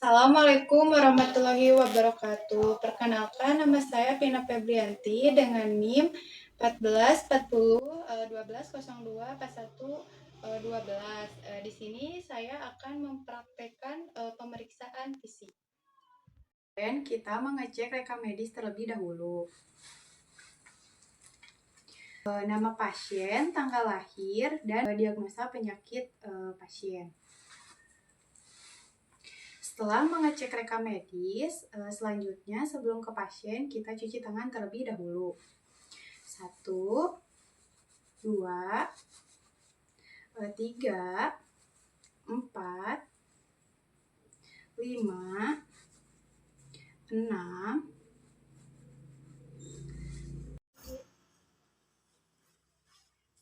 Assalamualaikum warahmatullahi wabarakatuh. Perkenalkan, nama saya Pina Febrianti dengan NIM 14401241 Di sini saya akan mempraktekkan pemeriksaan fisik. Dan kita mengecek rekam medis terlebih dahulu. Nama pasien, tanggal lahir, dan diagnosa penyakit pasien. Setelah mengecek rekam medis, selanjutnya sebelum ke pasien, kita cuci tangan terlebih dahulu. 1, 2, 3, 4, 5, 6.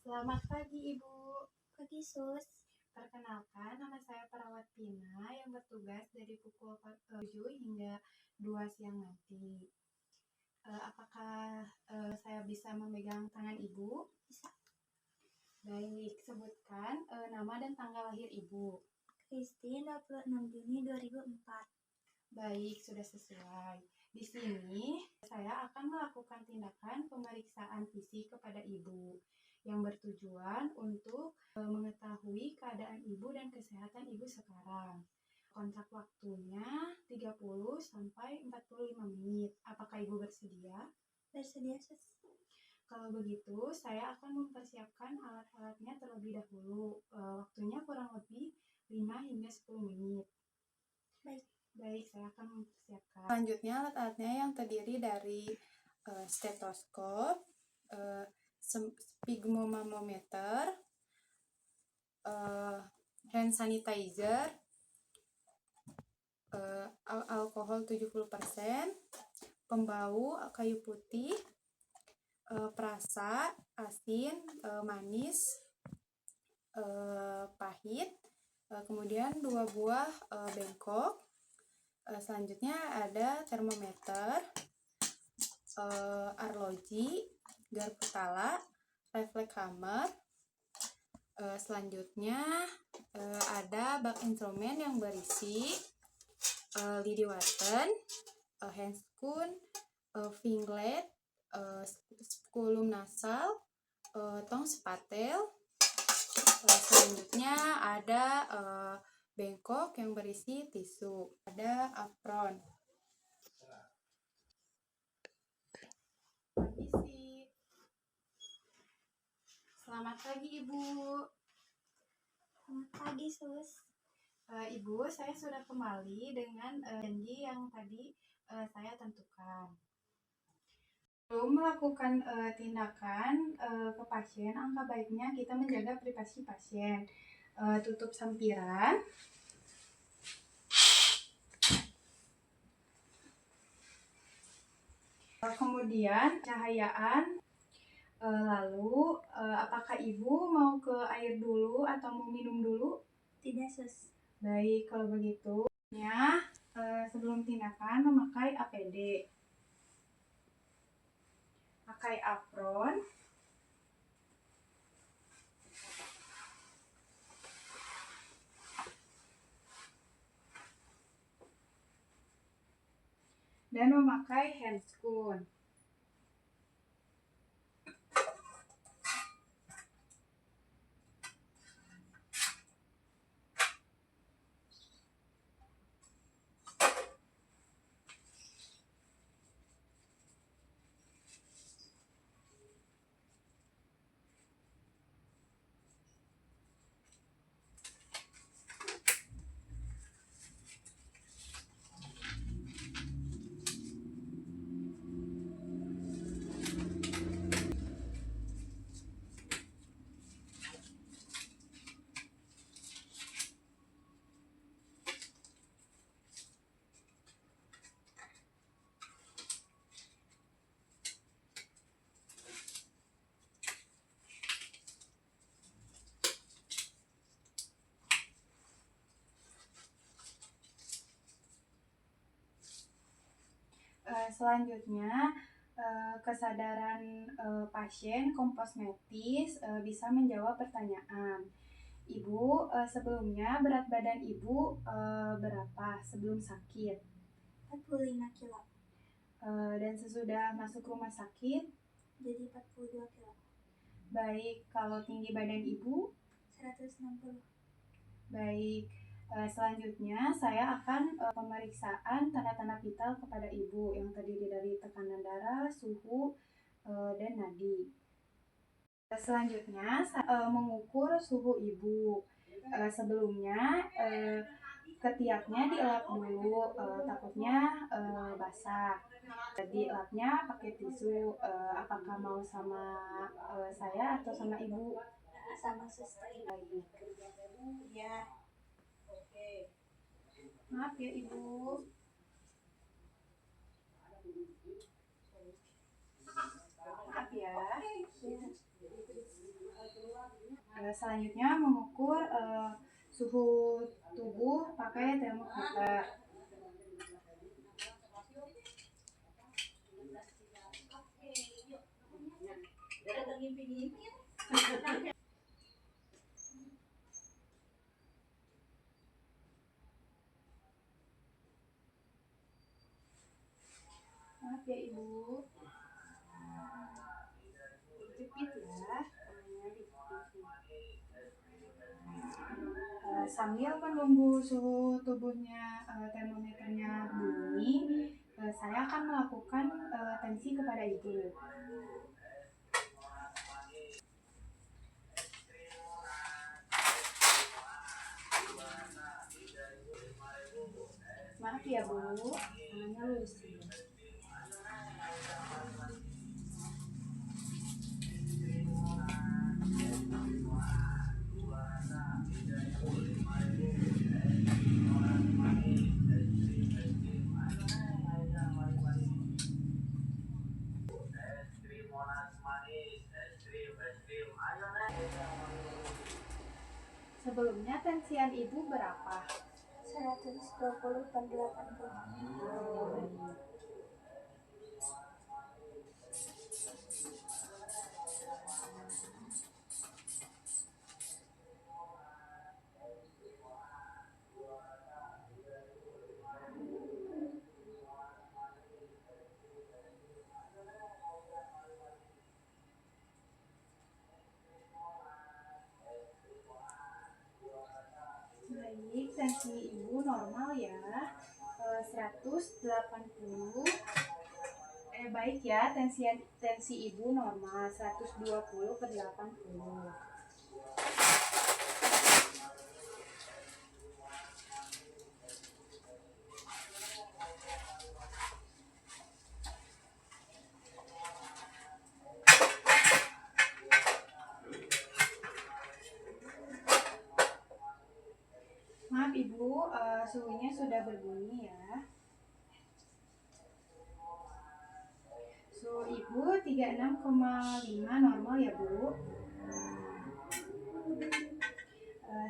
Selamat pagi, Ibu. Pagi, Sus. Perkenalkan, nama saya Perawat Pina yang bertugas dari pukul 7 hingga 2 siang nanti. Apakah saya bisa memegang tangan Ibu? Bisa. Baik, sebutkan nama dan tanggal lahir Ibu. Kristi, 26 Juni 2004. Baik, sudah sesuai. Di sini saya akan melakukan tindakan pemeriksaan fisik kepada Ibu yang bertujuan untuk mengetahui keadaan Ibu dan kesehatan Ibu sekarang. Kontrak waktunya 30 sampai 45 menit. Apakah Ibu bersedia? Bersedia, Sus. Kalau begitu, saya akan mempersiapkan alat-alatnya terlebih dahulu. Waktunya kurang lebih 5 hingga 10 menit. Baik, saya akan mempersiapkan. Selanjutnya, alat-alatnya yang terdiri dari stetoskop, sphygmomanometer, hand sanitizer, alkohol 70%, pembau kayu putih, perasa, asin, manis, pahit, kemudian 2 buah bengkok. Selanjutnya ada termometer, arloji, garpu tala, refleks hammer. Selanjutnya ada bak instrumen yang berisi lidi waten, handscoon, finglet, skulum nasal, tong spatel. Selanjutnya ada bengkok yang berisi tisu, ada apron. Permisi. Selamat pagi, Ibu. Selamat pagi, Sus. Ibu, saya sudah kembali dengan janji yang tadi saya tentukan. Sebelum melakukan tindakan ke pasien, angka baiknya kita menjaga privasi pasien. Tutup sampiran. Kemudian cahayaan. Lalu, apakah Ibu mau ke air dulu atau mau minum dulu? Tidak, Sus. Baik, kalau begitu, sebelum tindakan memakai APD. Pakai apron. Dan memakai handscoon. Selanjutnya, kesadaran pasien komposmetis bisa menjawab pertanyaan. Ibu, sebelumnya berat badan Ibu berapa sebelum sakit? 45 kilo. Dan sesudah masuk rumah sakit? Jadi 42 kilo. Baik, kalau tinggi badan Ibu? 160. Baik, selanjutnya saya akan pemeriksaan tanda-tanda vital kepada Ibu yang terdiri dari tekanan darah, suhu, dan nadi. Selanjutnya mengukur suhu Ibu. Sebelumnya ketiaknya dielap dulu, takutnya basah. Dielapnya pakai tisu. Apakah mau sama saya atau sama Ibu? Sama suster. Baik. Ya. Maaf ya Ibu. Maaf ya. Selanjutnya mengukur suhu tubuh pakai termometer. Maaf ya Ibu. Jepit ya. Sambil menunggu suhu tubuhnya, termometernya bunyi, saya akan melakukan tensi kepada Ibu. Maaf ya Bu, tangannya lurus. Sebelumnya tensian Ibu berapa? 120/80. Baik, tensi Ibu normal ya. 180. Baik ya, tensi Ibu normal 120/80. Maaf Ibu, suhunya sudah berbunyi ya. Suhu Ibu 36,5 normal ya Bu.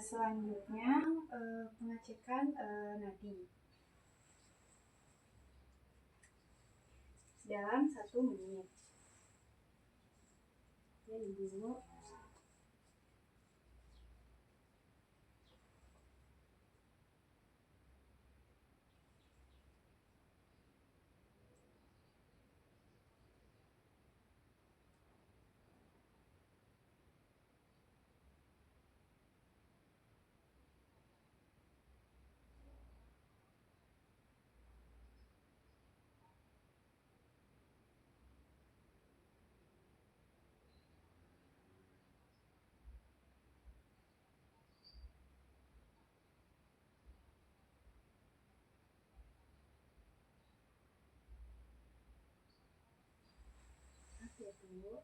Selanjutnya pengecekan nadi dalam 1 menit. Ya Ibu. Maaf ya Bu.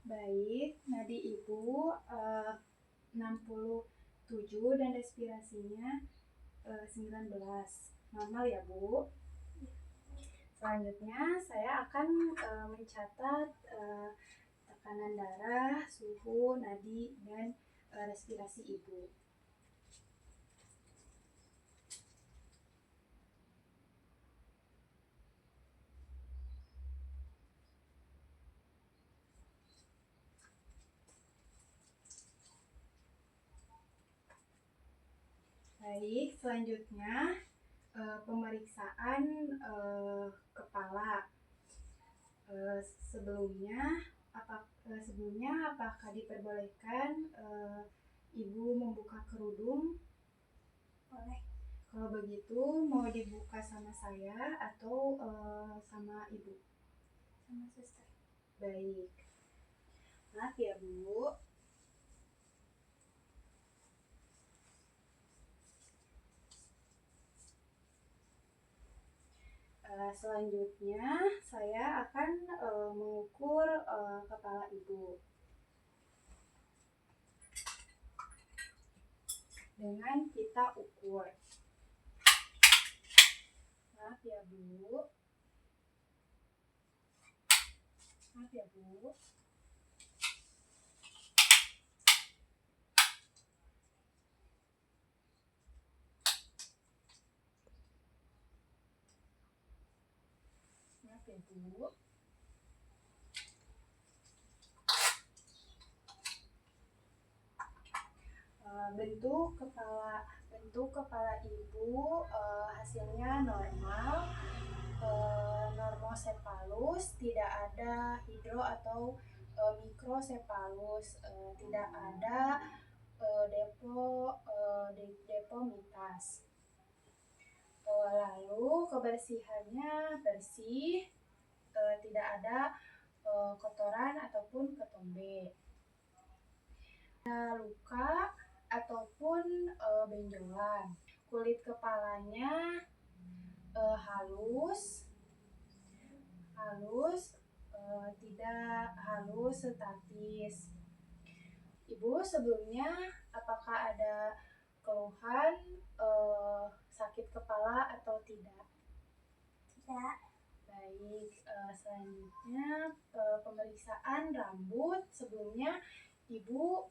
Baik, nadi Ibu 67 dan respirasinya 19. Normal ya Bu? Selanjutnya saya akan mencatat tekanan darah, suhu, nadi, dan respirasi ibu. Baik, selanjutnya pemeriksaan kepala. Sebelumnya apakah diperbolehkan ibu membuka kerudung? Boleh. Kalau begitu mau dibuka sama saya atau sama ibu? Sama suster. Baik. Maaf ya Bu. Selanjutnya saya akan mengukur kepala ibu dengan pita ukur. Maaf ya Bu. Maaf ya Bu. Maaf ya Bu. Bentuk kepala ibu hasilnya normal, normosepalus, tidak ada hidro atau mikrosepalus, tidak ada depomitas. Lalu kebersihannya bersih, tidak ada kotoran ataupun ketombe. Ada luka ataupun benjolan. Kulit kepalanya halus, tidak halus statis. Ibu sebelumnya apakah ada keluhan sakit kepala atau tidak? Tidak. Baik, selanjutnya pemeriksaan rambut. Sebelumnya ibu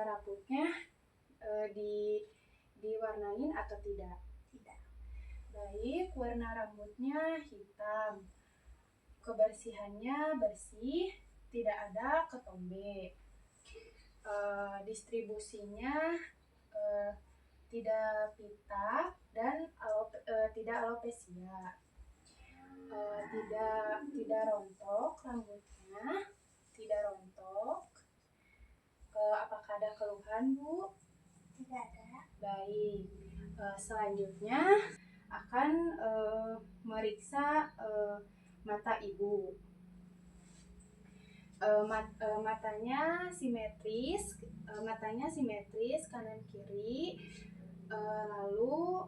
rambutnya diwarnain atau tidak? Tidak. Baik, warna rambutnya hitam. Kebersihannya bersih, tidak ada ketombe. Distribusinya tidak pita dan tidak alopecia. Tidak rontok rambutnya, tidak rontok. Apakah ada keluhan Bu? Tidak ada. Baik, selanjutnya akan meriksa mata ibu. Matanya simetris kanan kiri, lalu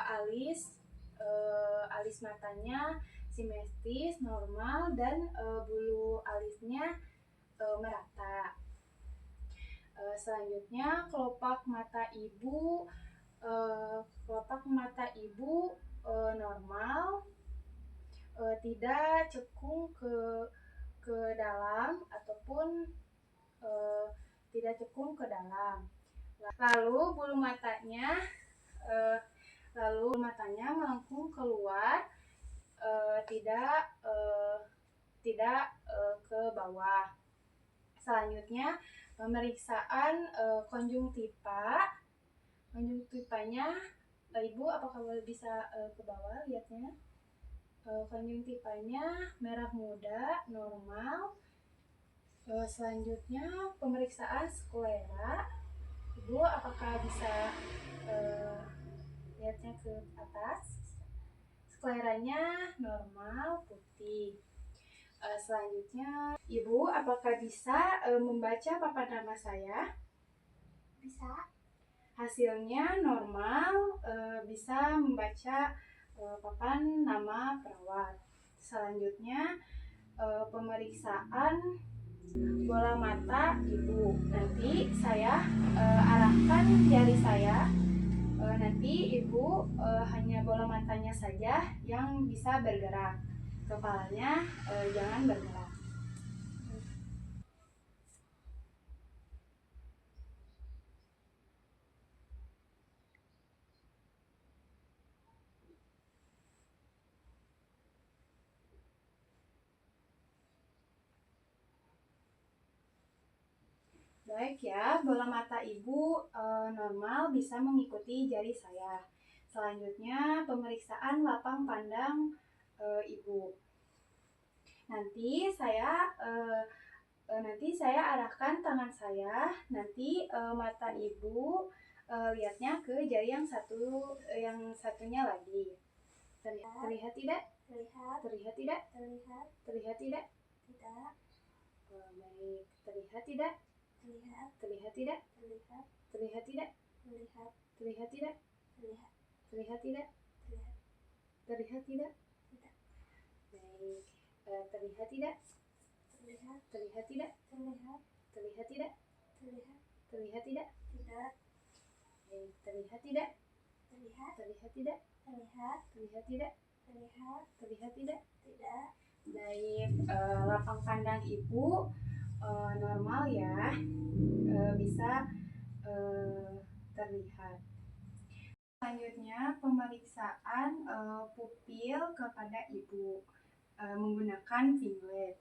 alis matanya simetris normal dan bulu alisnya merata. Selanjutnya kelopak mata ibu normal, tidak cekung ke dalam ataupun tidak cekung ke dalam. Lalu bulu matanya melengkung keluar, tidak ke bawah. Selanjutnya pemeriksaan konjungtivanya. Ibu apakah bisa ke bawah lihatnya? Konjungtivanya merah muda, normal. Selanjutnya pemeriksaan sklera. Ibu apakah bisa lihatnya ke atas? Skleranya normal, putih. Selanjutnya, Ibu apakah bisa membaca papan nama saya? Bisa. Hasilnya normal, bisa membaca papan nama perawat. Selanjutnya pemeriksaan bola mata ibu. Nanti saya arahkan jari saya nanti ibu hanya bola matanya saja yang bisa bergerak, kepalanya jangan bergerak. Baik ya, bola mata ibu normal bisa mengikuti jari saya. Selanjutnya pemeriksaan lapang pandang ibu. Nanti saya arahkan tangan saya. Nanti mata ibu lihatnya ke jari yang satunya lagi. Terlihat tidak? Terlihat. Terlihat tidak? Terlihat. Terlihat tidak? Tidak. Baik. Terlihat tidak? Terlihat. Terlihat tidak? Terlihat. Terlihat tidak? Terlihat. Terlihat tidak? Terlihat. Terlihat tidak? Terlihat. Terlihat tidak? Tidak. Baik. Terlihat tidak? Terlihat. Terlihat tidak? Terlihat. Terlihat tidak? Terlihat. Terlihat tidak? Tidak. Baik. Terlihat tidak? Terlihat. Terlihat tidak? Terlihat. Terlihat tidak? Terlihat. Terlihat tidak? Tidak. Baik. Lapang pandang ibu normal ya, bisa terlihat. Selanjutnya pemeriksaan pupil kepada ibu menggunakan pinglet.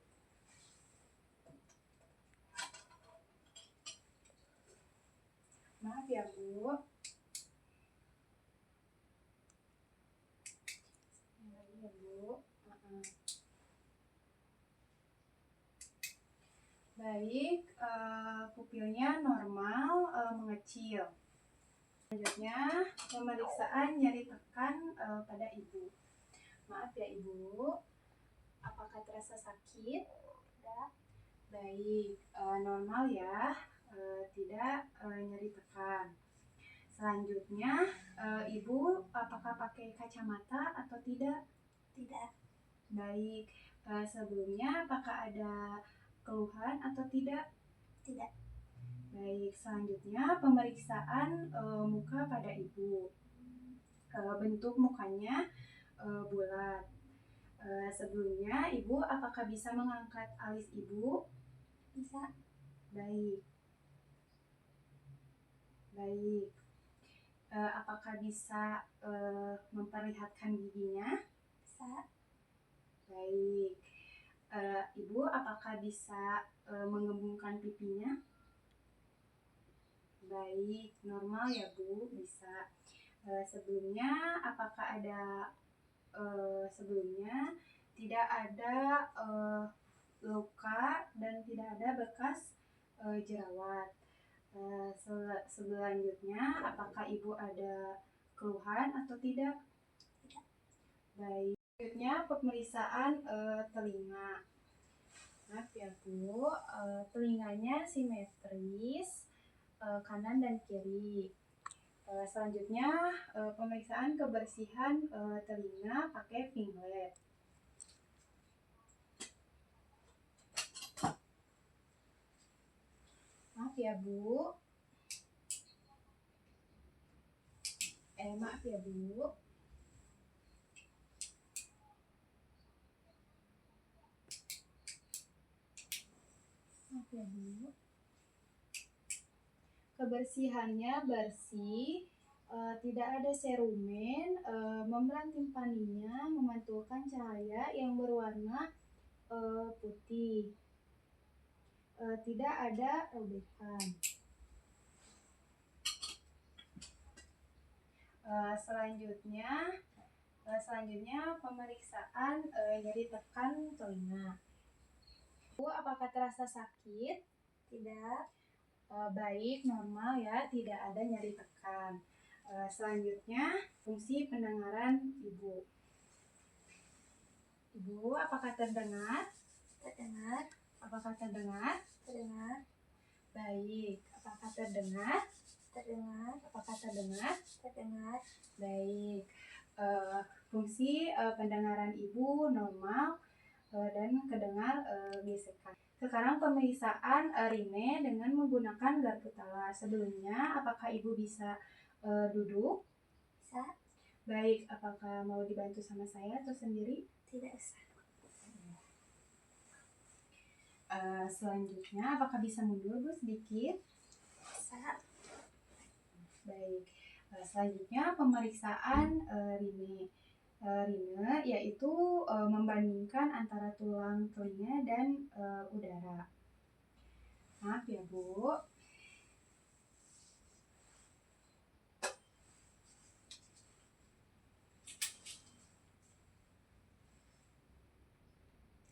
Maaf ya Bu. Ini lagi ya Bu. Baik, pupilnya normal mengecil. Selanjutnya pemeriksaan nyeri tekan pada ibu. Maaf ya ibu, apakah terasa sakit? Tidak. Baik, normal ya, tidak nyeri tekan. Selanjutnya ibu apakah pakai kacamata atau tidak? Tidak. Baik, sebelumnya apakah ada keluhan atau tidak? Tidak. Baik, selanjutnya pemeriksaan muka pada ibu. Bentuk mukanya bulat. Sebelumnya ibu apakah bisa mengangkat alis ibu? Bisa. Baik. Baik. Apakah bisa memperlihatkan giginya? Bisa. Baik. Ibu apakah bisa mengembungkan pipinya? Baik, normal ya Bu, bisa. Sebelumnya apakah ada sebelumnya tidak ada luka dan tidak ada bekas jerawat. Selanjutnya apakah ibu ada keluhan atau tidak? Tidak. Baik. Selanjutnya pemeriksaan telinga. Maaf ya Bu, telinganya simetris kanan dan kiri. Selanjutnya pemeriksaan kebersihan telinga pakai pinglet. Maaf ya Bu. Maaf ya Bu. Maaf ya Bu. Kebersihannya bersih, tidak ada serumen, membran timpaninya memantulkan cahaya yang berwarna putih, tidak ada robekan. Selanjutnya pemeriksaan nyeri tekan telinga. Bu, apakah terasa sakit? Tidak. Baik, normal ya, tidak ada nyeri tekan. Selanjutnya fungsi pendengaran ibu. Ibu, apakah terdengar? Terdengar. Apakah terdengar? Terdengar. Baik, apakah terdengar? Terdengar. Apakah terdengar? Terdengar. Baik, fungsi pendengaran ibu normal dan kedengar gesekan. Sekarang pemeriksaan rime dengan menggunakan garpu tala. Sebelumnya, apakah ibu bisa duduk? Bisa. Baik, apakah mau dibantu sama saya atau sendiri? Tidak usah. Selanjutnya, apakah bisa mundur Bu sedikit? Bisa. Baik, selanjutnya pemeriksaan Rine. Rine yaitu membandingkan antara tulang telinga dan udara. Maaf ya Bu.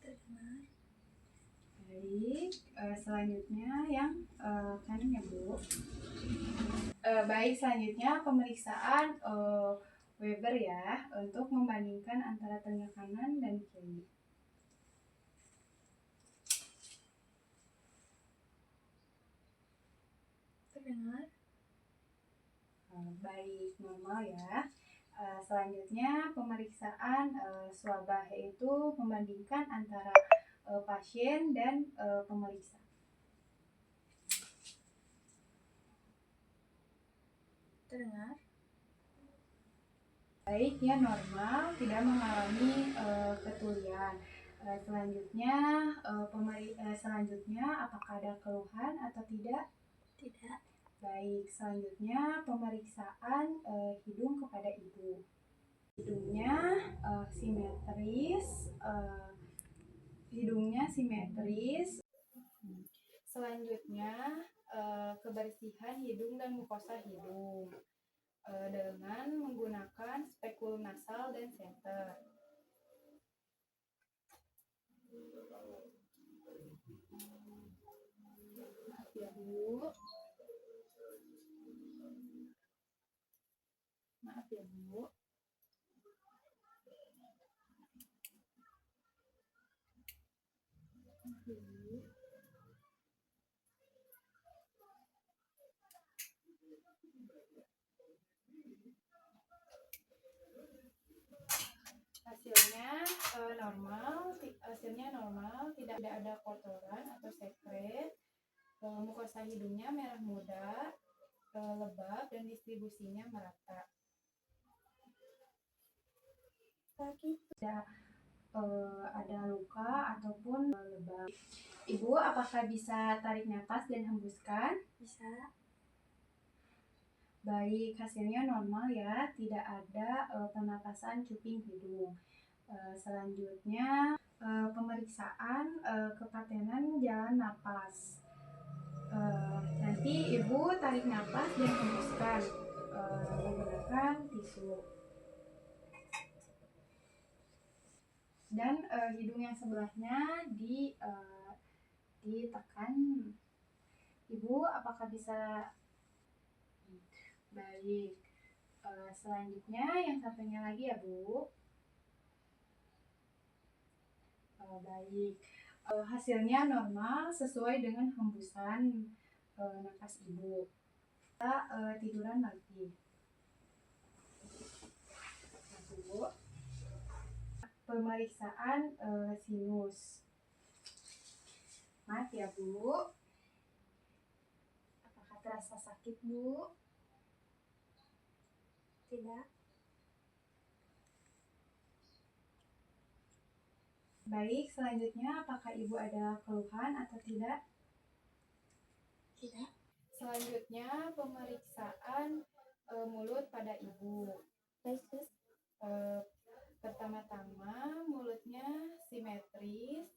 Terdengar. Baik, selanjutnya yang kanan ya Bu. Baik, selanjutnya pemeriksaan Weber ya untuk membandingkan antara telinga kanan dan kiri. Terdengar. Baik, normal ya. Selanjutnya pemeriksaan swabah yaitu membandingkan antara pasien dan pemeriksa. Terdengar. Baik, ya normal, tidak mengalami ketulian. Selanjutnya apakah ada keluhan atau tidak? Tidak. Baik, selanjutnya pemeriksaan hidung kepada ibu. Hidungnya simetris. Selanjutnya kebersihan hidung dan mukosa hidung dengan menggunakan spekulum nasal dan senter. Maaf ya Bu. Maaf ya Bu. Maaf ya Bu. Hasilnya normal, tidak ada kotoran atau sekret. Mukosa hidungnya merah muda, lebab dan distribusinya merata. Sakit tidak ada luka ataupun lebam. Ibu, apakah bisa tarik nafas dan hembuskan? Bisa. Baik, hasilnya normal ya, tidak ada pernapasan cuping hidung. Selanjutnya pemeriksaan kepatenan jalan napas. Nanti ibu tarik napas dan hembuskan menggunakan tisu. Dan hidung yang sebelahnya ditekan. Ibu, apakah bisa? Baik. Selanjutnya yang satunya lagi ya Bu. Baik. Hasilnya normal sesuai dengan hembusan nafas ibu. Kita tiduran lagi. Bu. Pemeriksaan sinus. Maaf ya Bu. Apakah terasa sakit Bu? Tidak. Baik, selanjutnya apakah ibu ada keluhan atau tidak? Tidak. Selanjutnya pemeriksaan mulut pada ibu. Baik. Pertama-tama mulutnya simetris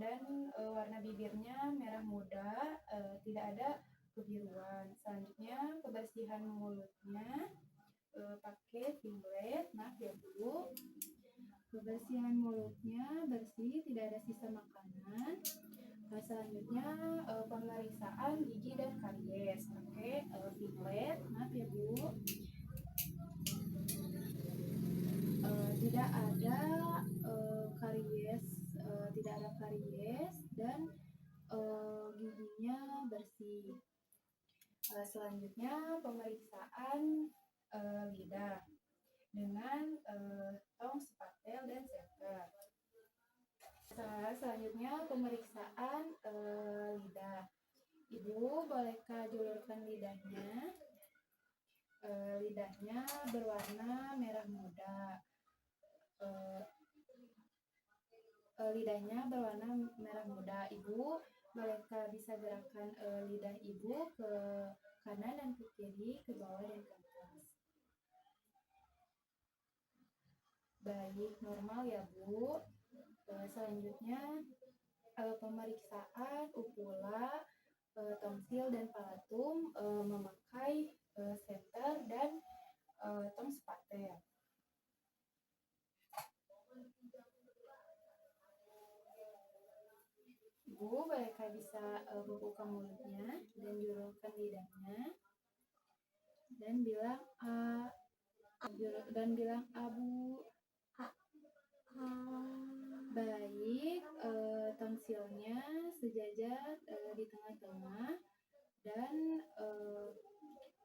dan warna bibirnya merah muda, tidak ada kebiruan. Selanjutnya kebersihan mulutnya pakai pinglet. Maaf ya Bu. Kebersihan mulutnya bersih, tidak ada sisa makanan. Selanjutnya pemeriksaan gigi dan karies pakai pinglet. Maaf ya Bu. Tidak ada karies dan giginya bersih. Selanjutnya pemeriksaan lidah dengan tong spatel dan senter. Selanjutnya pemeriksaan lidah. Ibu bolehkah julurkan lidahnya? Lidahnya berwarna merah muda. Lidahnya berwarna merah muda. Ibu bisa gerakan lidah ibu ke kanan dan ke kiri, ke bawah dan ke atas. Baik, normal ya Bu. Selanjutnya pemeriksaan uvula, tonsil dan palatum memakai seter dan tong spater. Ibu mereka bisa membuka mulutnya dan julurkan lidahnya dan bilang abu. Baik, tonsilnya sejajar di tengah-tengah dan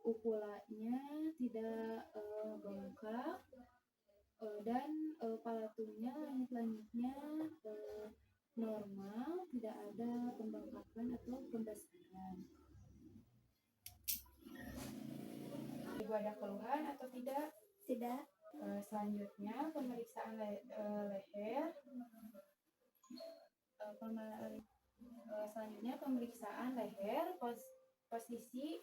uvulanya tidak bengkak dan palatumnya langit-langitnya normal, tidak ada pembengkakan atau pembesaran. Ibu ada keluhan atau tidak? Tidak. Selanjutnya pemeriksaan leher. Selanjutnya pemeriksaan leher, posisi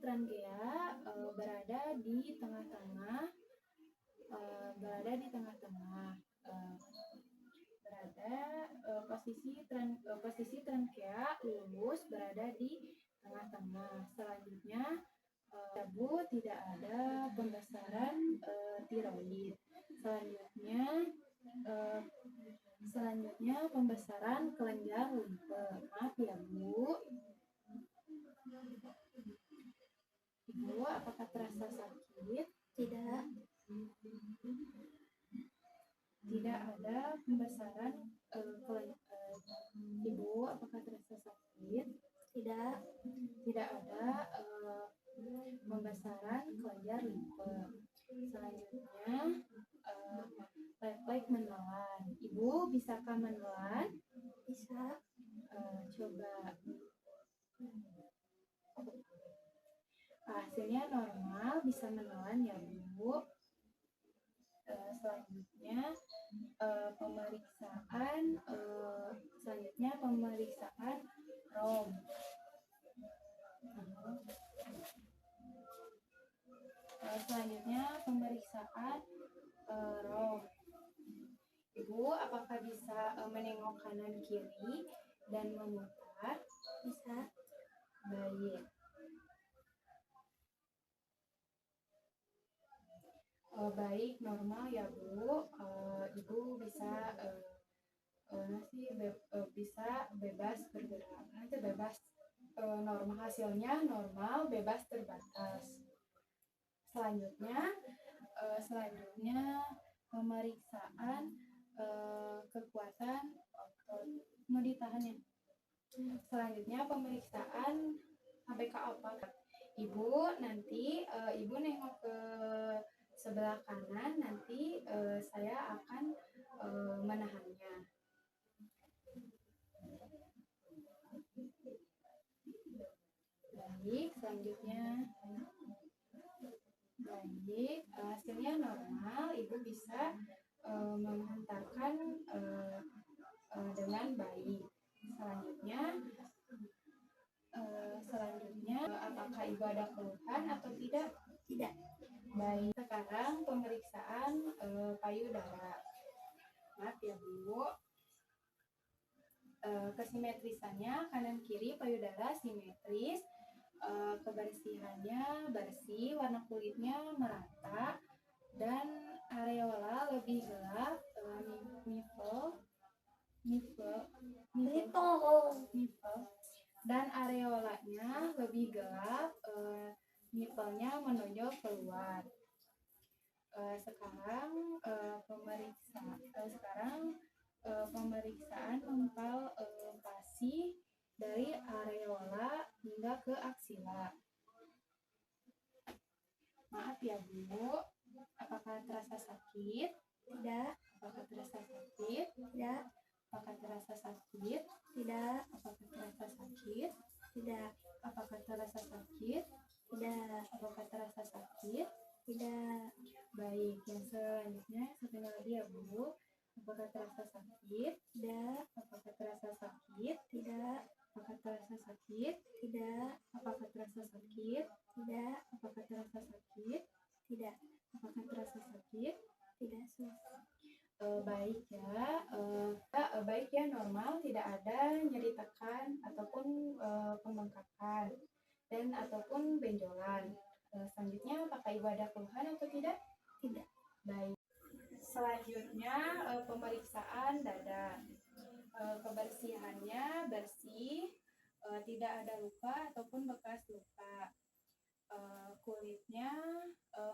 trankea berada di tengah-tengah, posisi trankea lurus berada di tengah-tengah. Selanjutnya Bu tidak ada pembesaran tiroid. Selanjutnya pembesaran kelenjar limfe. Maaf ya Bu. Ibu, apakah terasa sakit? Tidak. Tidak ada pembesaran Ibu, apakah terasa sakit? Tidak. Tidak ada pembesaran kelenjar limfe. Selanjutnya refleks menelan. Ibu bisakah menelan? Bisa. Coba. Hasilnya normal, bisa menelan ya Bu. Selanjutnya pemeriksaan ROM. Selanjutnya pemeriksaan ROM. Ibu, apakah bisa menengok kanan kiri dan memutar? Bisa. Baik. Baik, normal ya Bu. Ibu bisa bisa bebas bergerak. Nanti bebas normal, hasilnya normal, bebas terbatas. Selanjutnya pemeriksaan kekuatan otot. Mau ditahan ya. Selanjutnya pemeriksaan HBK otot. Ibu nanti Ibu nengok ke sebelah kanan, nanti saya akan menahannya. Baik, selanjutnya. Baik, hasilnya normal. Ibu bisa menghantarkan dengan baik. Selanjutnya, apakah Ibu ada keluhan atau tidak? Tidak. Baik, sekarang pemeriksaan payudara. Maaf ya Bu. Kesimetrisannya kanan kiri payudara simetris, kebersihannya bersih, warna kulitnya merata, dan areola lebih gelap, dan areolanya lebih gelap, nipelnya menonjol keluar. Sekarang pemeriksaan palpasi dari areola hingga ke aksila. Maaf ya Bu, apakah terasa sakit? Tidak. Apakah terasa sakit? Tidak. Apakah terasa sakit? Tidak. Apakah terasa sakit? Tidak. Apakah terasa sakit? Tidak. Apakah terasa sakit? Tidak. Baik, yang selanjutnya satunya lagi ya Bu. Apakah terasa sakit? Tidak. Apakah terasa sakit? Tidak. Apakah terasa sakit? Tidak. Apakah terasa sakit? Tidak. Apakah terasa sakit? Tidak. Apakah terasa sakit? Tidak, Sus. Baik ya, baik ya, normal, tidak ada nyeri tekan ataupun pembengkakan dan ataupun benjolan. Selanjutnya, apakah Ibu ada keluhan atau tidak? Tidak. Baik. Selanjutnya pemeriksaan dada. Kebersihannya bersih, tidak ada luka ataupun bekas luka. Kulitnya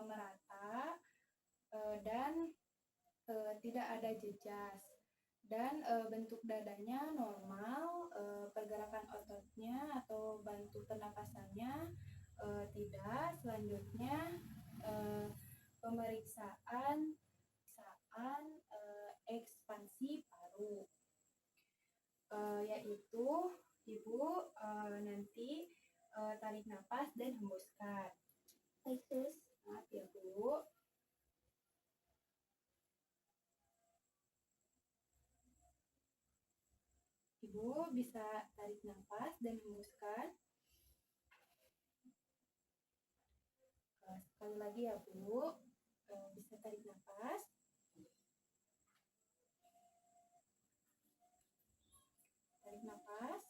merata dan tidak ada jejas. Dan bentuk dadanya normal, pergerakan ototnya atau bantu pernapasannya tidak. Selanjutnya pemeriksaan ekspansi paru, yaitu Ibu nanti tarik nafas dan hembuskan. Baik, Sus. Maaf ya Bu. Ibu bisa tarik nafas dan hembuskan. Sekali lagi ya Bu, bisa tarik nafas. Tarik nafas.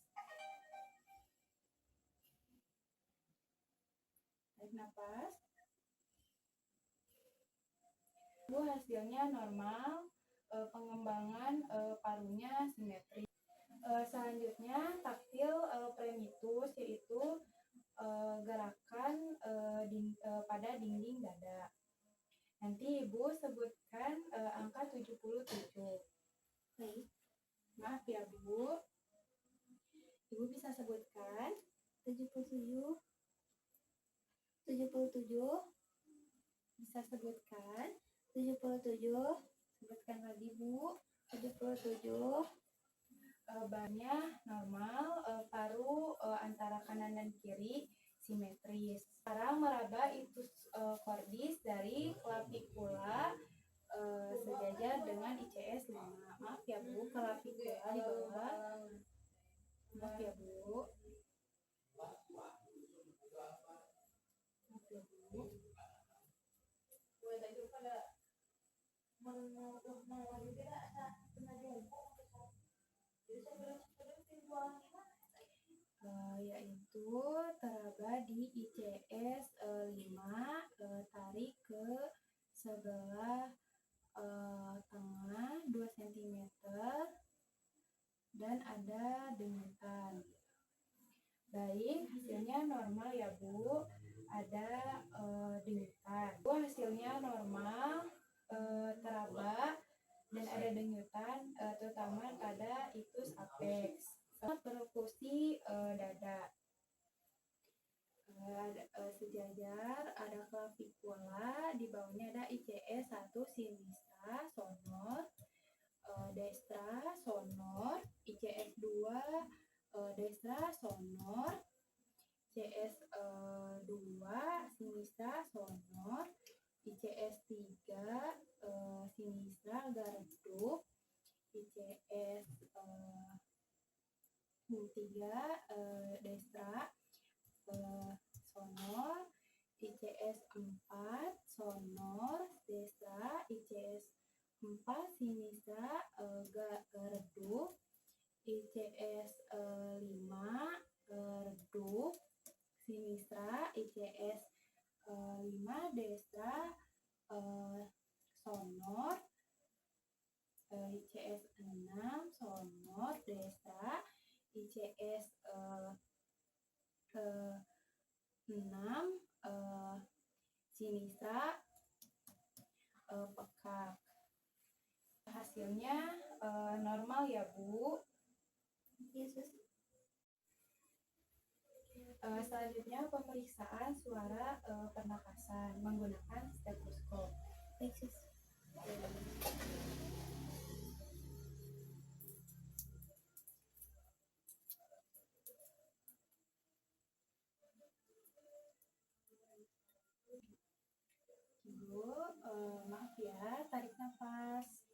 Tarik nafas. Bu, hasilnya normal, pengembangan parunya simetris. Selanjutnya taktil premitus, yaitu gerakan pada dinding dada. Nanti Ibu sebutkan angka 77. Baik. Maaf ya Bu. Ibu bisa sebutkan 77. 77. Bisa sebutkan 77. Sebutkan lagi Bu. 77. Banyak normal, paru antara kanan dan kiri simetris. Sekarang meraba itus cordis dari clavicula sejajar dengan ICS 5. Maaf ya Bu, clavicula di bawah. Maaf ya Bu. Maaf ya Bu. Yaitu teraba di ICS 5, tarik ke sebelah tengah 2 cm dan ada denyutan. Baik, hasilnya normal ya Bu, ada denyutan. Bu, hasilnya normal, teraba dan ada denyutan, terutama pada itus apex. Perkusi dada sejajar, ada clavicula, di bawahnya ada ICS 1 sinistra sonor, destra sonor, ICS 2 destra sonor, ICS 2 sinistra sonor, ICS 3 sinistra agak redup, ICS 3 destra sonor, ICS 4 sonor destra, ICS 4 sinistra agak redup, ICS 5 redup sinistra, ICS 5 destra sonor, ICS 6 sonor destra, ICS 6 sinistra pekak. Hasilnya normal ya Bu. Yesus. Selanjutnya pemeriksaan suara pernapasan menggunakan stetoskop. Yesus. Maaf ya, tarik nafas,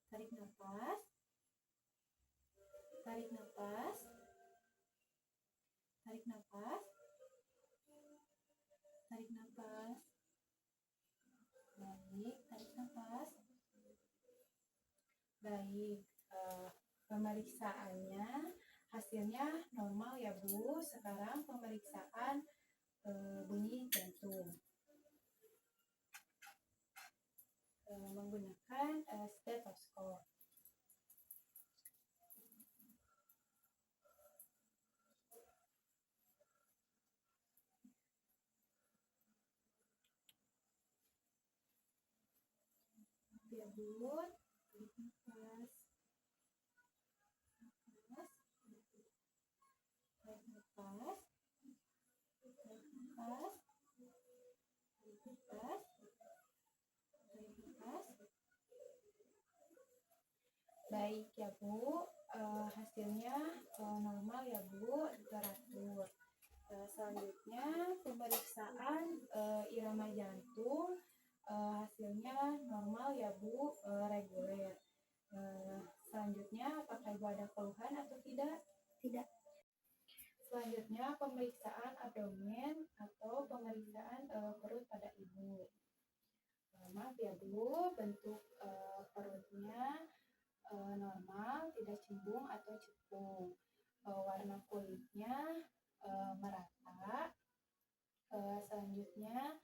tarik nafas, tarik nafas, tarik nafas, tarik nafas. Baik, tarik nafas. Baik, pemeriksaannya hasilnya normal ya Bu. Sekarang pemeriksaan bunyi jantung menggunakan stetoskop. Ya Bu, tarik nafas, nafas, tarik nafas, tarik nafas, tarik nafas, tarik nafas. Baik ya Bu, hasilnya normal ya Bu, teratur. Selanjutnya pemeriksaan irama jantung, hasilnya normal ya Bu, reguler. Selanjutnya apakah Ibu ada keluhan atau tidak? Tidak. Selanjutnya pemeriksaan abdomen atau pemeriksaan perut pada Ibu. Maaf ya Bu, bentuk perutnya normal, tidak cembung atau cekung. Warna kulitnya merata. Selanjutnya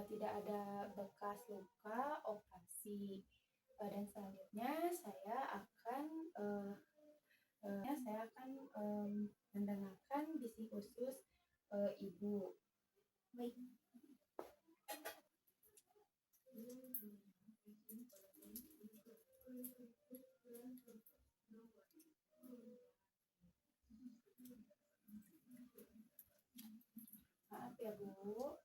tidak ada bekas luka operasi. Dan selanjutnya saya akan mendengarkan bising usus Ibu. Baik. Maaf ya Bu.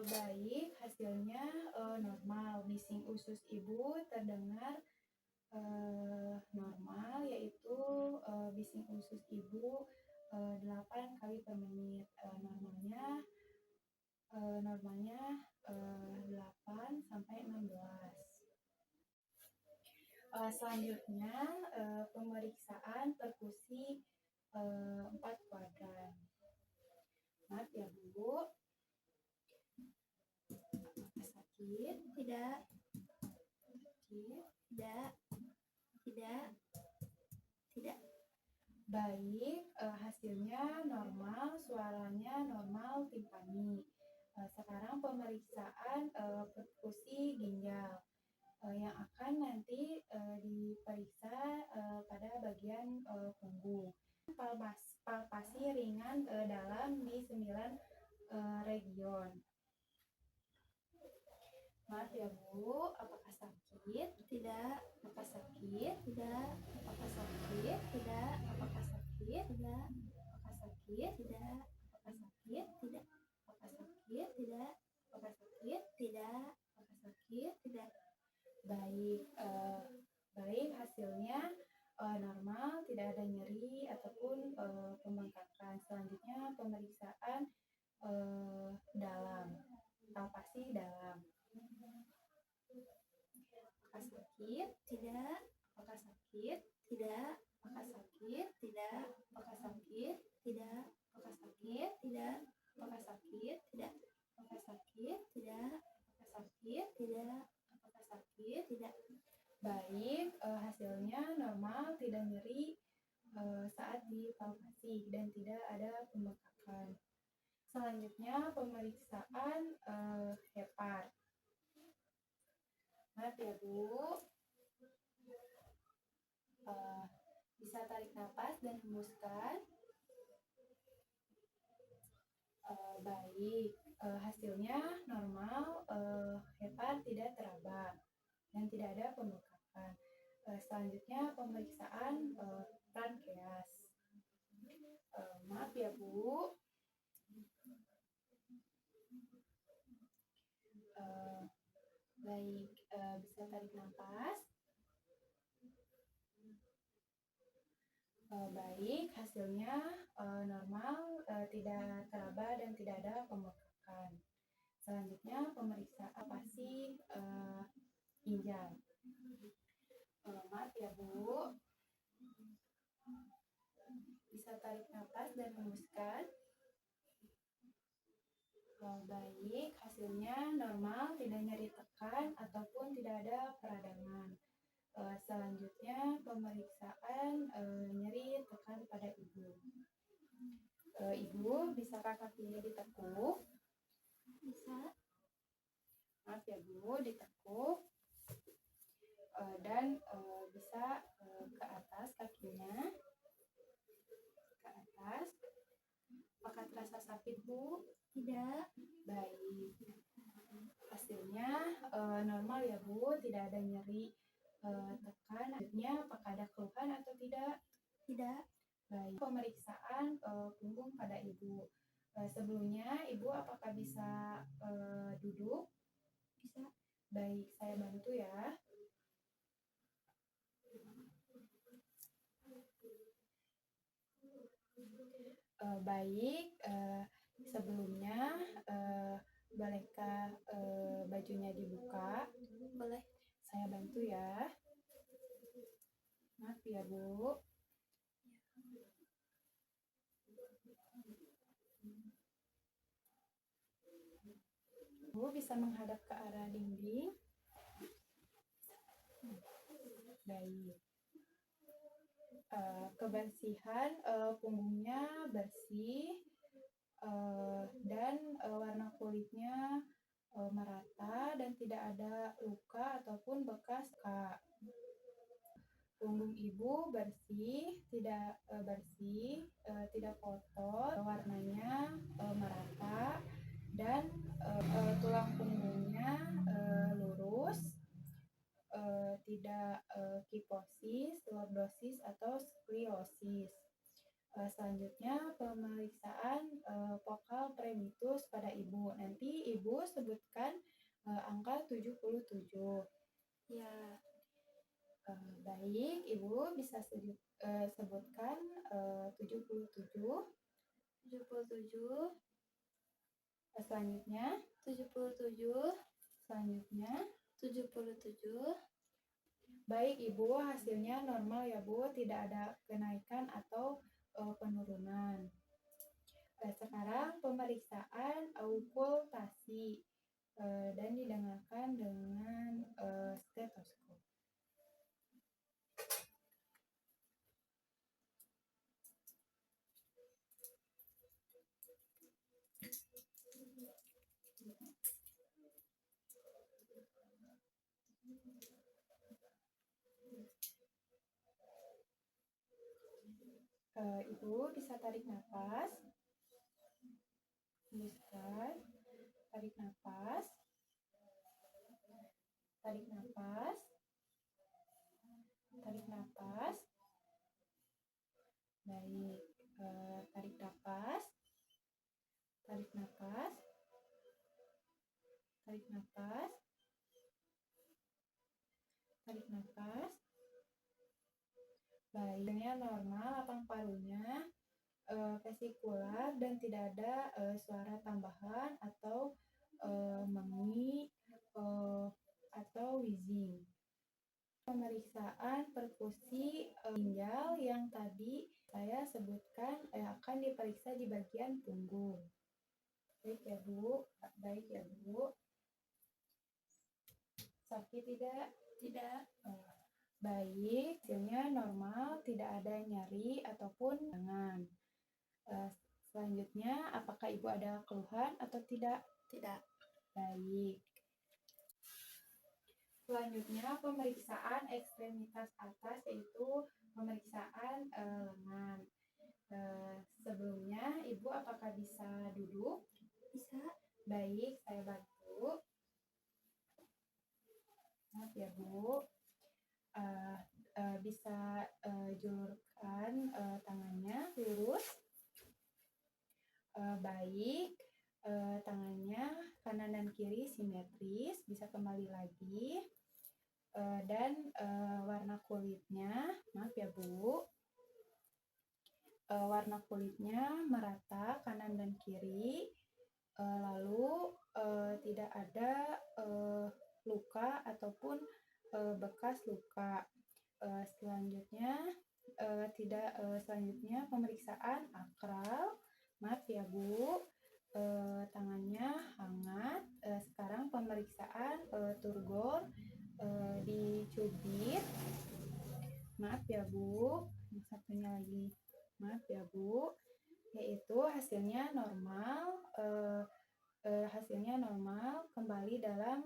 Baik, hasilnya normal. Bising usus Ibu terdengar normal, yaitu bising usus Ibu 8 kali per menit. Normalnya 8 sampai 16. Selanjutnya pemeriksaan perkusi 4 kuadran. Maaf ya Bu. Sakit? Tidak. Sakit? Tidak. Tidak. Tidak. Baik, hasilnya normal, suaranya normal, timpani. Sekarang pemeriksaan perkusi ginjal yang akan nanti diperiksa pada bagian punggung. Palpasi ringan dalam di 9 region. Maaf ya Bu, apakah sakit? Tidak. Apakah sakit? Tidak. Apakah sakit? Tidak. Apakah sakit? Tidak. Apakah sakit? Tidak. Apakah sakit? Tidak. Apakah sakit? Tidak. Apakah sakit? Tidak. Apakah sakit? Tidak. Baik, baik, hasilnya normal, tidak ada nyeri ataupun pembengkakan. Selanjutnya pemeriksaan dalam, palpasi dalam. Apakah sakit? Tidak. Apakah sakit? Tidak. Apakah sakit? Tidak. Apakah sakit? Tidak. Apakah sakit? Tidak. Apakah sakit? Tidak. Apakah tidak nyeri saat dipalpasi dan tidak ada pembengkakan. Selanjutnya pemeriksaan hepar. Maaf ya Bu, bisa tarik nafas dan hembuskan. Baik, hasilnya normal, hepar tidak teraba dan tidak ada pembengkakan. Selanjutnya pemeriksaan pankreas. Maaf ya Bu, baik, bisa tarik nafas. Baik, hasilnya normal, tidak teraba dan tidak ada pembengkakan. Selanjutnya pemeriksaan pasi ginjal. Maaf ya Bu, bisa tarik nafas dan hembuskan. Baik, hasilnya normal, tidak nyeri tekan ataupun tidak ada peradangan. Selanjutnya pemeriksaan nyeri tekan pada ibu. Ibu, bisakah kakinya ditekuk? Bisa. Maaf ya Bu, ditekuk dan bisa ke atas kakinya, ke atas. Apakah terasa sakit Bu? Tidak. Baik. Hasilnya normal ya Bu, tidak ada nyeri tekan. Akhirnya apakah ada keluhan atau tidak? Tidak. Baik. Pemeriksaan punggung pada ibu. Sebelumnya ibu apakah bisa duduk? Bisa. Baik, saya bantu ya. Baik, sebelumnya bolehkah bajunya dibuka? Boleh. Saya bantu ya. Maaf ya Bu. Bu bisa menghadap ke arah dinding. Baik. Kebersihan punggungnya bersih dan warna kulitnya merata dan tidak ada luka ataupun bekas luka. Punggung ibu bersih, tidak bersih, tidak kotor, warnanya merata dan tulang punggungnya lurus, tidak kiposis, lordosis atau skoliosis. Selanjutnya pemeriksaan vokal premitus pada ibu. Nanti ibu sebutkan angka 77. Ya. Baik, ibu bisa sebutkan 77. 77. Selanjutnya 77. Selanjutnya 77. Baik ibu, hasilnya normal ya Bu, tidak ada kenaikan atau penurunan. Sekarang pemeriksaan aukultasi dan didengarkan dengan stetoskop. Ibu bisa tarik nafas, hembuskan, tarik nafas, tarik nafas, tarik nafas. Baik, tarik nafas, tarik nafas, tarik nafas, tarik nafas. Baiknya normal, lapang parunya vesikular dan tidak ada suara tambahan atau mengi atau wheezing. Pemeriksaan perkusi ginjal yang tadi saya sebutkan akan diperiksa di bagian punggung. Baik ya Bu, baik ya Bu. Sakit tidak? Tidak. Baik, hasilnya normal, tidak ada nyeri ataupun jangan. Selanjutnya, apakah Ibu ada keluhan atau tidak? Tidak. Baik. Selanjutnya, pemeriksaan ekstremitas atas yaitu pemeriksaan lengan. Sebelumnya, Ibu apakah bisa duduk? Bisa. Baik, saya bantu. Maaf ya, Bu. Bisa julurkan tangannya lurus. Baik. Tangannya kanan dan kiri simetris, bisa kembali lagi. Dan warna kulitnya, maaf ya Bu, warna kulitnya merata kanan dan kiri, lalu tidak ada luka ataupun bekas luka. Selanjutnya pemeriksaan akral, maaf ya Bu, tangannya hangat. Sekarang pemeriksaan turgor, dicubit, maaf ya Bu, yang satunya lagi, maaf ya Bu, yaitu hasilnya normal, kembali dalam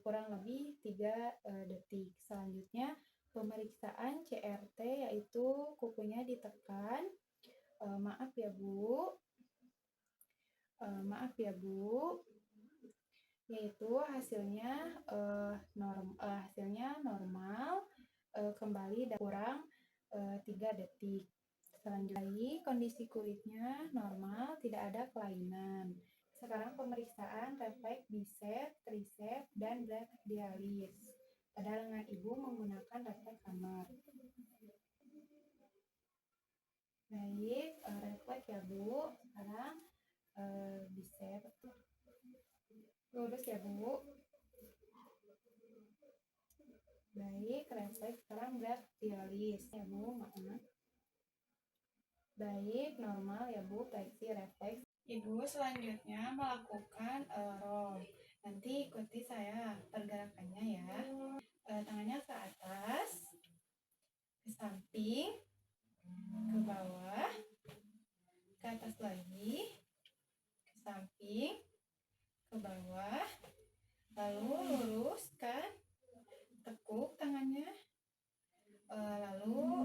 kurang lebih 3 detik. Selanjutnya pemeriksaan CRT yaitu kukunya ditekan, maaf ya Bu, yaitu hasilnya normal, kembali dalam kurang 3 detik. Selanjutnya kondisi kulitnya normal, tidak ada kelainan. Sekarang pemeriksaan refleks bisep, trisep, dan brachialis. Pada lengan Ibu menggunakan refleks Hammer. Baik, refleks ya Bu. Sekarang bisep lurus ya Bu. Baik, refleks. Sekarang brachialis ya Bu, maaf. Baik, normal ya Bu, fleksi refleks. Ibu selanjutnya melakukan roll. Nanti ikuti saya pergerakannya ya. Tangannya ke atas, ke samping, ke bawah, ke atas lagi, ke samping, ke bawah, lalu luruskan, tekuk tangannya, lalu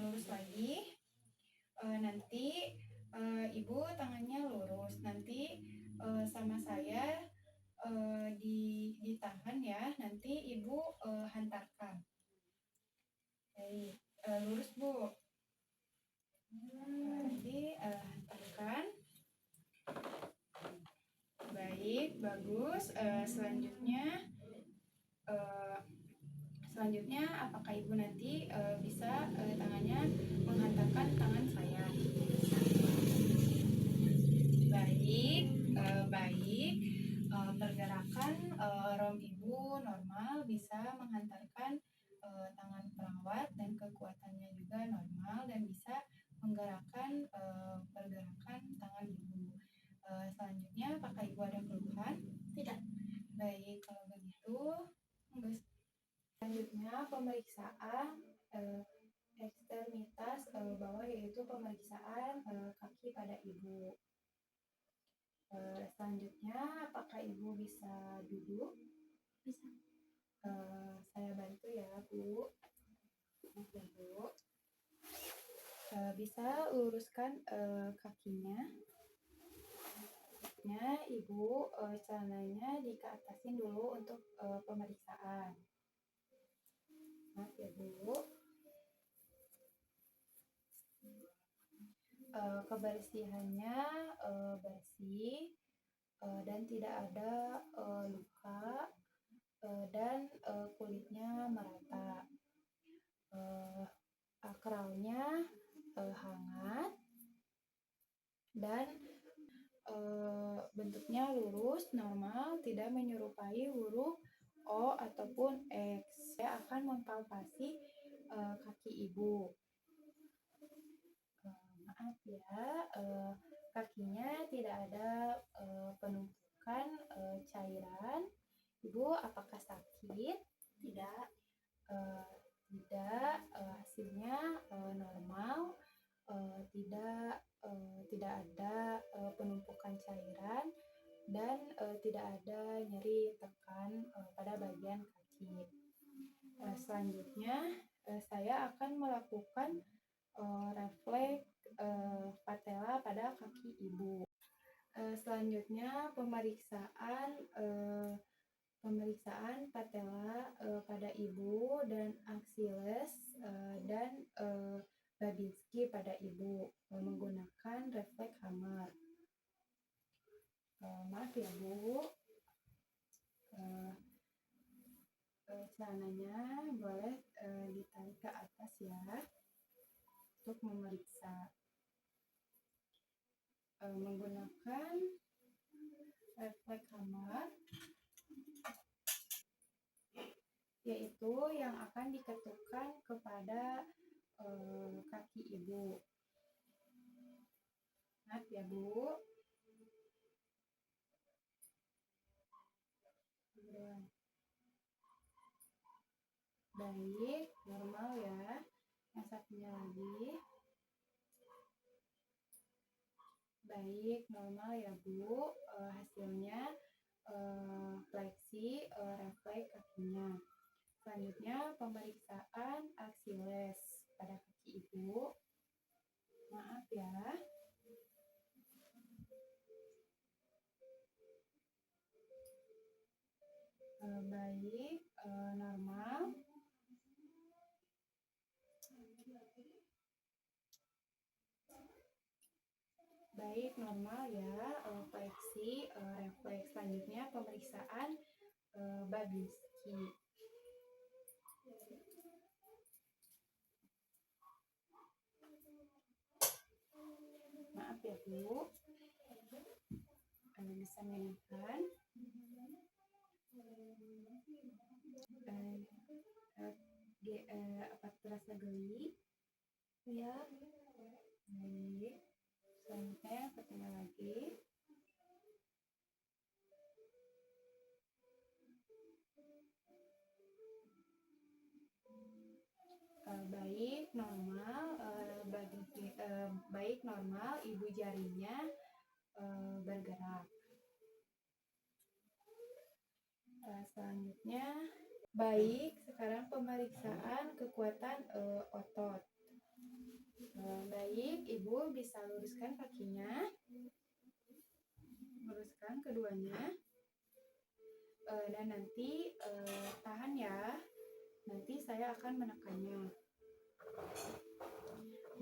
lurus lagi. Nanti Ibu tangannya lurus, nanti sama saya ditahan ya, nanti Ibu hantarkan. Baik, lurus Bu. Nanti hantarkan. Baik, bagus. Selanjutnya apakah Ibu nanti bisa tangannya menghantarkan tangan saya? Baik. Pergerakan rom Ibu normal, bisa menghantarkan tangan perawat dan kekuatannya juga normal, dan bisa menggerakkan pergerakan tangan Ibu. Selanjutnya apakah Ibu ada keluhan? Tidak. Baik, kalau begitu selanjutnya pemeriksaan ekstremitas bawah yaitu pemeriksaan kaki pada Ibu. Selanjutnya apakah Ibu bisa duduk? Bisa. Saya bantu ya Bu. Bisa luruskan kakinya. Ibu celananya dikeatasin dulu untuk pemeriksaan. Maaf ya Bu. Kebersihannya bersih dan tidak ada luka, dan kulitnya merata. Akralnya hangat dan bentuknya lurus, normal, tidak menyerupai huruf O ataupun X. Saya akan mempalpasi kaki Ibu. Maaf ya, kakinya tidak ada penumpukan cairan. Ibu apakah sakit? Tidak. tidak, hasilnya normal, tidak ada penumpukan cairan dan tidak ada nyeri tekan pada bagian kaki. Selanjutnya saya akan melakukan refleks patella pada kaki ibu. Selanjutnya pemeriksaan patella pada ibu dan Achilles dan Babinski pada ibu menggunakan refleks hammer. Maaf ya Bu, celananya boleh ditarik ke atas ya untuk memeriksa. Menggunakan refleks hammer yaitu yang akan diketukkan kepada kaki ibu. Maaf ya Bu. Baik, normal ya. Yang satunya lagi. Baik, normal ya Bu. Hasilnya fleksi refleks kakinya. Selanjutnya pemeriksaan Achilles pada kaki ibu. Maaf ya. Baik, normal. Baik, normal ya. Fleksi refleks. Selanjutnya pemeriksaan Babinski. Maaf ya Bu. Bisa mengingatkan. Apa terasa geli? Ya. Baik. Selanjutnya yang satunya lagi. Baik, normal. Baik, normal. Ibu jarinya bergerak. Selanjutnya, baik. Sekarang pemeriksaan kekuatan otot. Baik, ibu bisa luruskan kakinya, luruskan keduanya, dan nanti tahan ya. Nanti saya akan menekannya.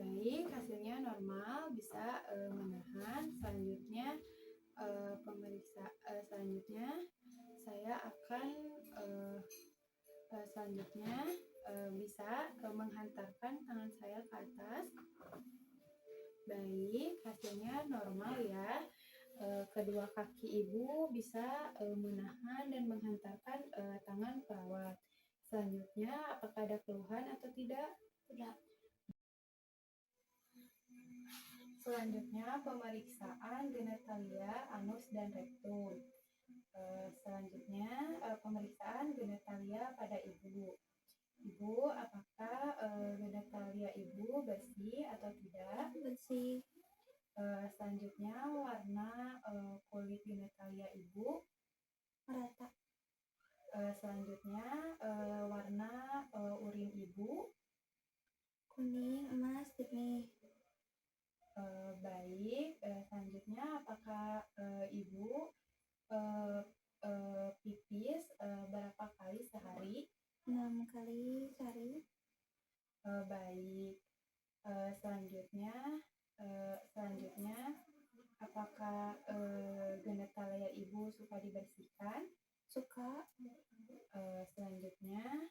Baik, hasilnya normal, bisa menahan. Selanjutnya selanjutnya saya akan bisa menghantarkan tangan saya ke atas. Baik, hasilnya normal ya. Kedua kaki ibu bisa menahan dan menghantarkan tangan perawat. Selanjutnya, apakah ada keluhan atau tidak? Tidak. Selanjutnya, pemeriksaan genitalia, anus, dan rektum. Selanjutnya, pemeriksaan genitalia pada ibu. Ibu, apakah genitalia ibu bersih atau tidak? Bersih. Selanjutnya, warna kulit genitalia ibu Merata. Selanjutnya, warna urin ibu Kuning, emas, jernih. Baik. Selanjutnya, apakah ibu pipis berapa kali sehari? 6 kali sehari. Baik. Selanjutnya, apakah genitalia ibu suka dibersihkan? Suka. Selanjutnya,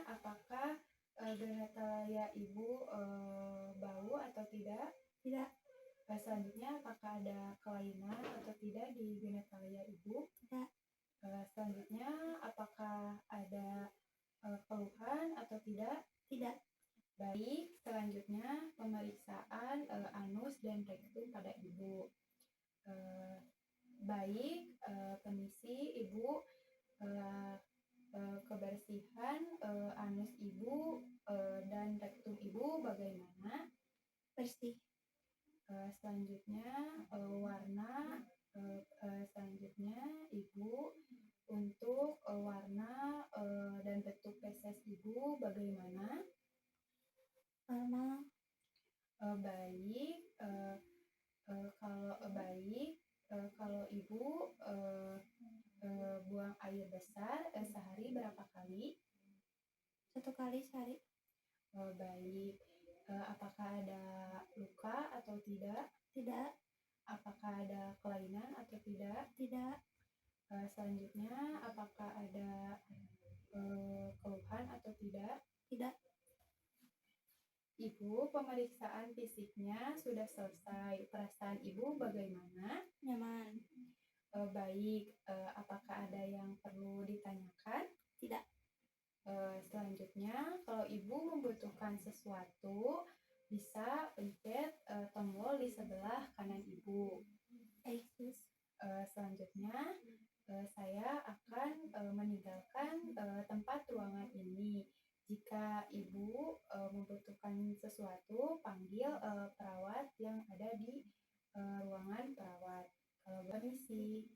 apakah genitalia ibu bau atau tidak? Tidak. Selanjutnya, apakah ada kelainan atau tidak di genitalia ibu? Tidak. Selanjutnya, apakah ada keluhan atau tidak? Tidak. Baik, selanjutnya pemeriksaan anus dan rektum pada ibu. Baik, permisi ibu. kebersihan anus ibu dan rektum ibu bagaimana? Bersih. Selanjutnya warna selanjutnya ibu untuk warna dan bentuk feses ibu bagaimana? Normal. Baik. Kalau baik, kalau ibu buang air besar sehari berapa kali? 1 kali sehari. Baik. Apakah ada luka atau tidak? Tidak. Apakah ada kelainan atau tidak? Tidak. Selanjutnya, apakah ada keluhan atau tidak? Tidak. Ibu, pemeriksaan fisiknya sudah selesai. Perasaan ibu bagaimana? Nyaman. Baik. Apakah ada yang perlu ditanyakan? Tidak. Selanjutnya, kalau ibu membutuhkan sesuatu, bisa pencet tombol di sebelah kanan ibu. Baik, Sus. Selanjutnya, saya akan meninggalkan tempat ruangan ini. Jika ibu membutuhkan sesuatu, panggil perawat yang ada di ruangan perawat. Kalau permisi.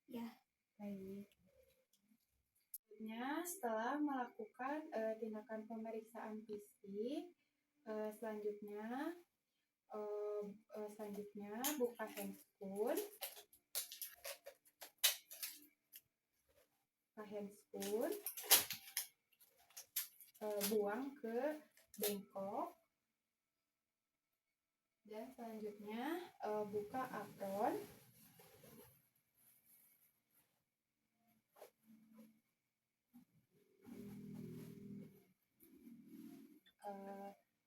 Ya. Baik. Setelah melakukan tindakan pemeriksaan fisik, selanjutnya buka handscoon. Buang ke bengkok, dan selanjutnya buka apron.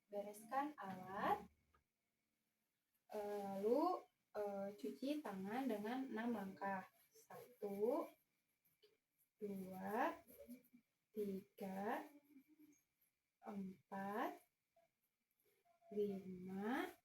Bereskan alat, lalu cuci tangan dengan 6 langkah. 1, 2, 3, 4, 5,